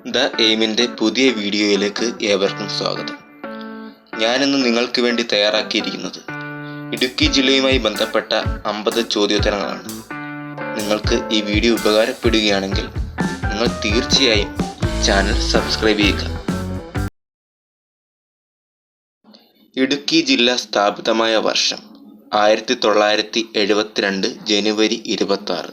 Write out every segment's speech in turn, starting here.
The എയിമിൻ്റെ പുതിയ വീഡിയോയിലേക്ക് ഏവർക്കും സ്വാഗതം. ഞാനിന്ന് നിങ്ങൾക്ക് വേണ്ടി തയ്യാറാക്കിയിരിക്കുന്നത് ഇടുക്കി ജില്ലയുമായി ബന്ധപ്പെട്ട 50 ചോദ്യോത്തരങ്ങളാണ്. നിങ്ങൾക്ക് ഈ വീഡിയോ ഉപകാരപ്പെടുകയാണെങ്കിൽ നിങ്ങൾ തീർച്ചയായും ചാനൽ സബ്സ്ക്രൈബ് ചെയ്യുക. ഇടുക്കി ജില്ല സ്ഥാപിതമായ വർഷം 1972 ജനുവരി 26.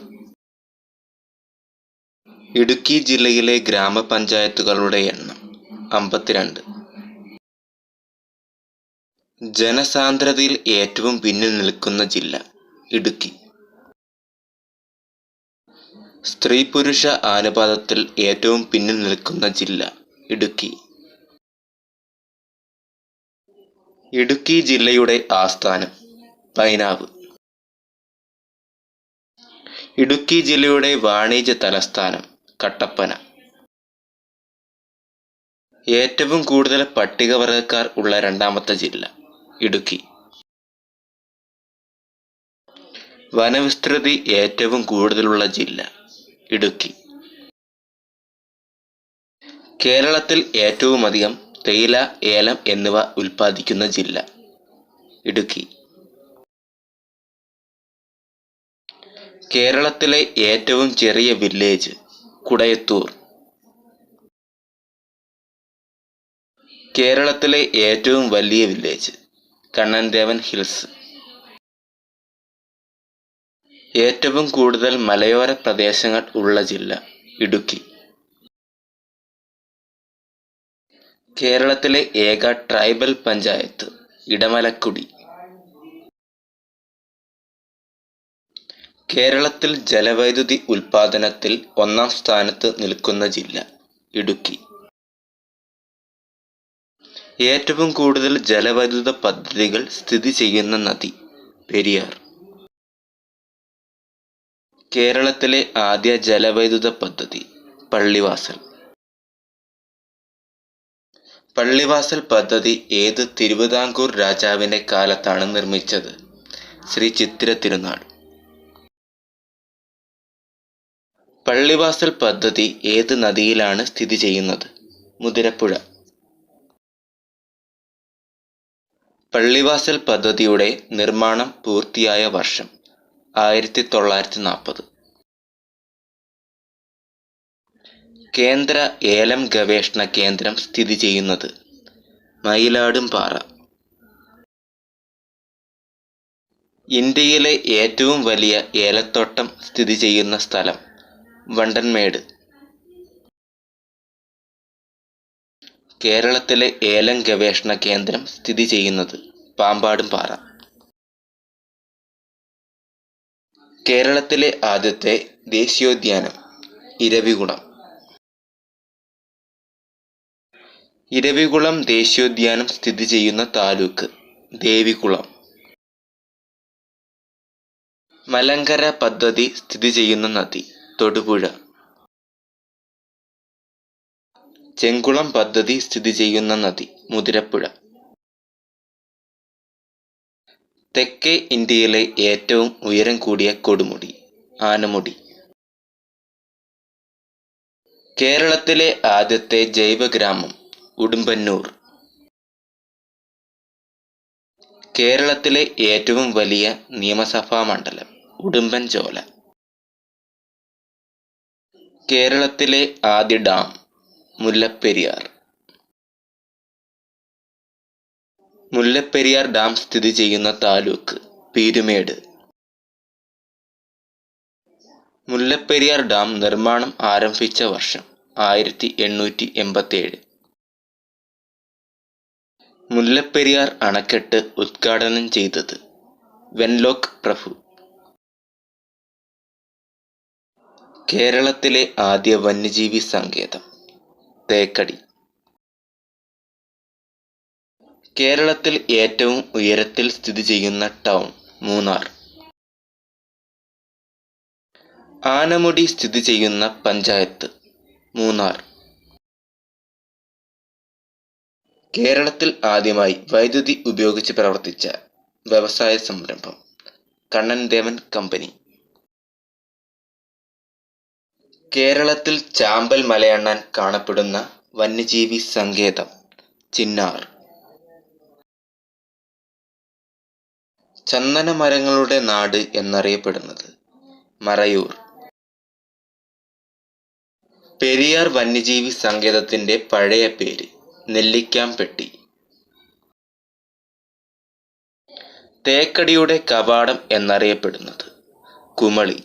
ഇടുക്കി ജില്ലയിലെ ഗ്രാമപഞ്ചായത്തുകളുടെ എണ്ണം 52. ജനസാന്ദ്രതയിൽ ഏറ്റവും പിന്നിൽ നിൽക്കുന്ന ജില്ല ഇടുക്കി. സ്ത്രീ പുരുഷ അനുപാതത്തിൽ ഏറ്റവും പിന്നിൽ നിൽക്കുന്ന ജില്ല ഇടുക്കി. ഇടുക്കി ജില്ലയുടെ ആസ്ഥാനം പൈനാവ്. ഇടുക്കി ജില്ലയുടെ വാണിജ്യ തലസ്ഥാനം കട്ടപ്പന. ഏറ്റവും കൂടുതൽ പട്ടികവർഗക്കാർ ഉള്ള രണ്ടാമത്തെ ജില്ല ഇടുക്കി. വനവിസ്തൃതി ഏറ്റവും കൂടുതലുള്ള ജില്ല ഇടുക്കി. കേരളത്തിൽ ഏറ്റവുമധികം തേയില, ഏലം എന്നിവ ഉൽപ്പാദിക്കുന്ന ജില്ല ഇടുക്കി. കേരളത്തിലെ ഏറ്റവും ചെറിയ വില്ലേജ് കുടയത്തൂർ. കേരളത്തിലെ ഏറ്റവും വലിയ വില്ലേജ് കണ്ണൻദേവൻ ഹിൽസ്. ഏറ്റവും കൂടുതൽ മലയോര പ്രദേശങ്ങൾ ഉള്ള ജില്ല ഇടുക്കി. കേരളത്തിലെ ഏക ട്രൈബൽ പഞ്ചായത്ത് ഇടമലക്കുടി. കേരളത്തിൽ ജലവൈദ്യുതി ഉൽപാദനത്തിൽ 1-ാം സ്ഥാനത്ത് നിൽക്കുന്ന ജില്ല ഇടുക്കി. ഏറ്റവും കൂടുതൽ ജലവൈദ്യുത പദ്ധതികൾ സ്ഥിതി ചെയ്യുന്ന നദി പെരിയാർ. കേരളത്തിലെ ആദ്യ ജലവൈദ്യുത പദ്ധതി പള്ളിവാസൽ. പള്ളിവാസൽ പദ്ധതി ഏത് തിരുവിതാംകൂർ രാജാവിന്റെ കാലത്താണ് നിർമ്മിച്ചത്? ശ്രീ ചിത്തിര തിരുനാൾ. പള്ളിവാസൽ പദ്ധതി ഏത് നദിയിലാണ് സ്ഥിതി ചെയ്യുന്നത്? മുതിരപ്പുഴ. പള്ളിവാസൽ പദ്ധതിയുടെ നിർമ്മാണം പൂർത്തിയായ വർഷം 1940. കേന്ദ്ര ഏലം ഗവേഷണ കേന്ദ്രം സ്ഥിതി ചെയ്യുന്നത് മയിലാടുംപാറ. ഇന്ത്യയിലെ ഏറ്റവും വലിയ ഏലത്തോട്ടം സ്ഥിതി ചെയ്യുന്ന സ്ഥലം വണ്ടൻമേട്. കേരളത്തിലെ ഏലം ഗവേഷണ കേന്ദ്രം സ്ഥിതി ചെയ്യുന്നത് പാമ്പാടുംപാറ. കേരളത്തിലെ ആദ്യത്തെ ദേശീയോദ്യാനം ഇരവികുളം. ഇരവികുളം ദേശീയോദ്യാനം സ്ഥിതി ചെയ്യുന്ന താലൂക്ക് ദേവികുളം. മലങ്കര പദ്ധതി സ്ഥിതി ചെയ്യുന്ന നദി തൊടുപുഴ. ചെങ്കുളം പദ്ധതി സ്ഥിതി ചെയ്യുന്ന നദി മുതിരപ്പുഴ. തെക്കേ ഇന്ത്യയിലെ ഏറ്റവും ഉയരം കൂടിയ കൊടുമുടി ആനമുടി. കേരളത്തിലെ ആദ്യത്തെ ജൈവഗ്രാമം ഉടുമ്പന്നൂർ. കേരളത്തിലെ ഏറ്റവും വലിയ നിയമസഭാ മണ്ഡലം ഉടുമ്പൻചോല. കേരളത്തിലെ ആദ്യ ഡാം മുല്ലപ്പെരിയാർ. മുല്ലപ്പെരിയാർ ഡാം സ്ഥിതി ചെയ്യുന്ന താലൂക്ക് പീരുമേട്. മുല്ലപ്പെരിയാർ ഡാം നിർമ്മാണം ആരംഭിച്ച വർഷം 1887. മുല്ലപ്പെരിയാർ അണക്കെട്ട് ഉദ്ഘാടനം ചെയ്തത് വെൻലോക്ക് പ്രഭു. കേരളത്തിലെ ആദ്യ വന്യജീവി സങ്കേതം തേക്കടി. കേരളത്തിൽ ഏറ്റവും ഉയരത്തിൽ സ്ഥിതി ചെയ്യുന്ന ടൗൺ മൂന്നാർ. ആനമുടി സ്ഥിതി ചെയ്യുന്ന പഞ്ചായത്ത് മൂന്നാർ. കേരളത്തിൽ ആദ്യമായി വൈദ്യുതി ഉപയോഗിച്ച് പ്രവർത്തിച്ച വ്യവസായ സംരംഭം കണ്ണൻദേവൻ കമ്പനി. കേരളത്തിൽ ചാമ്പൽ മലയണ്ണാൻ കാണപ്പെടുന്ന വന്യജീവി സങ്കേതം ചിന്നാർ. ചന്ദനമരങ്ങളുടെ നാട് എന്നറിയപ്പെടുന്നത് മറയൂർ. പെരിയാർ വന്യജീവി സങ്കേതത്തിന്റെ പഴയ പേര് നെല്ലിക്കാംപെട്ടി. തേക്കടിയുടെ കവാടം എന്നറിയപ്പെടുന്നത് കുമളി.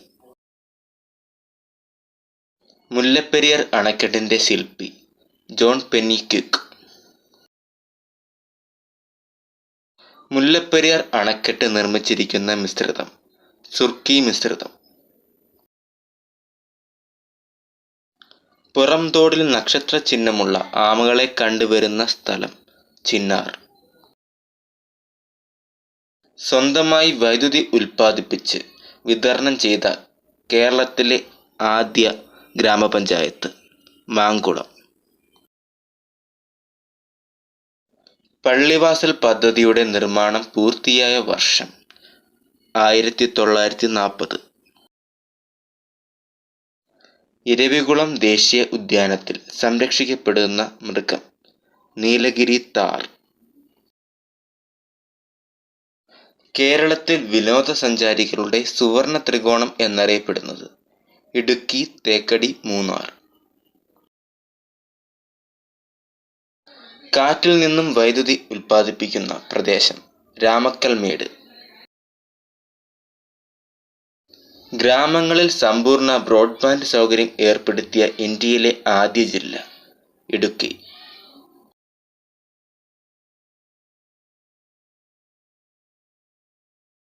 മുല്ലപ്പെരിയാർ അണക്കെട്ടിന്റെ ശില്പി ജോൺ പെന്നിക്വിക്. മുല്ലപ്പെരിയാർ അണക്കെട്ട് നിർമ്മിച്ചിരിക്കുന്ന മിശ്രിതം സുർക്കി മിശ്രിതം. പുറംതോടിൽ നക്ഷത്ര ചിഹ്നമുള്ള ആമകളെ കണ്ടുവരുന്ന സ്ഥലം ചിന്നാർ. സ്വന്തമായി വൈദ്യുതി ഉൽപ്പാദിപ്പിച്ച് വിതരണം ചെയ്ത കേരളത്തിലെ ആദ്യ ഗ്രാമപഞ്ചായത്ത് മാങ്കുളം. പള്ളിവാസൽ പദ്ധതിയുടെ നിർമ്മാണം പൂർത്തിയായ വർഷം 1940. ഇരവികുളം ദേശീയ ഉദ്യാനത്തിൽ സംരക്ഷിക്കപ്പെടുന്ന മൃഗം നീലഗിരി താർ. കേരളത്തിൽ വിനോദസഞ്ചാരികളുടെ സുവർണ ത്രികോണം എന്നറിയപ്പെടുന്നത് ഇടുക്കി, തേക്കടി, മൂന്നാർ. കാറ്റിൽ നിന്നും വൈദ്യുതി ഉൽപ്പാദിപ്പിക്കുന്ന പ്രദേശം രാമക്കൽമേട്. ഗ്രാമങ്ങളിൽ സമ്പൂർണ്ണ ബ്രോഡ്ബാൻഡ് സൗകര്യം ഏർപ്പെടുത്തിയ ഇന്ത്യയിലെ ആദ്യ ജില്ല ഇടുക്കി.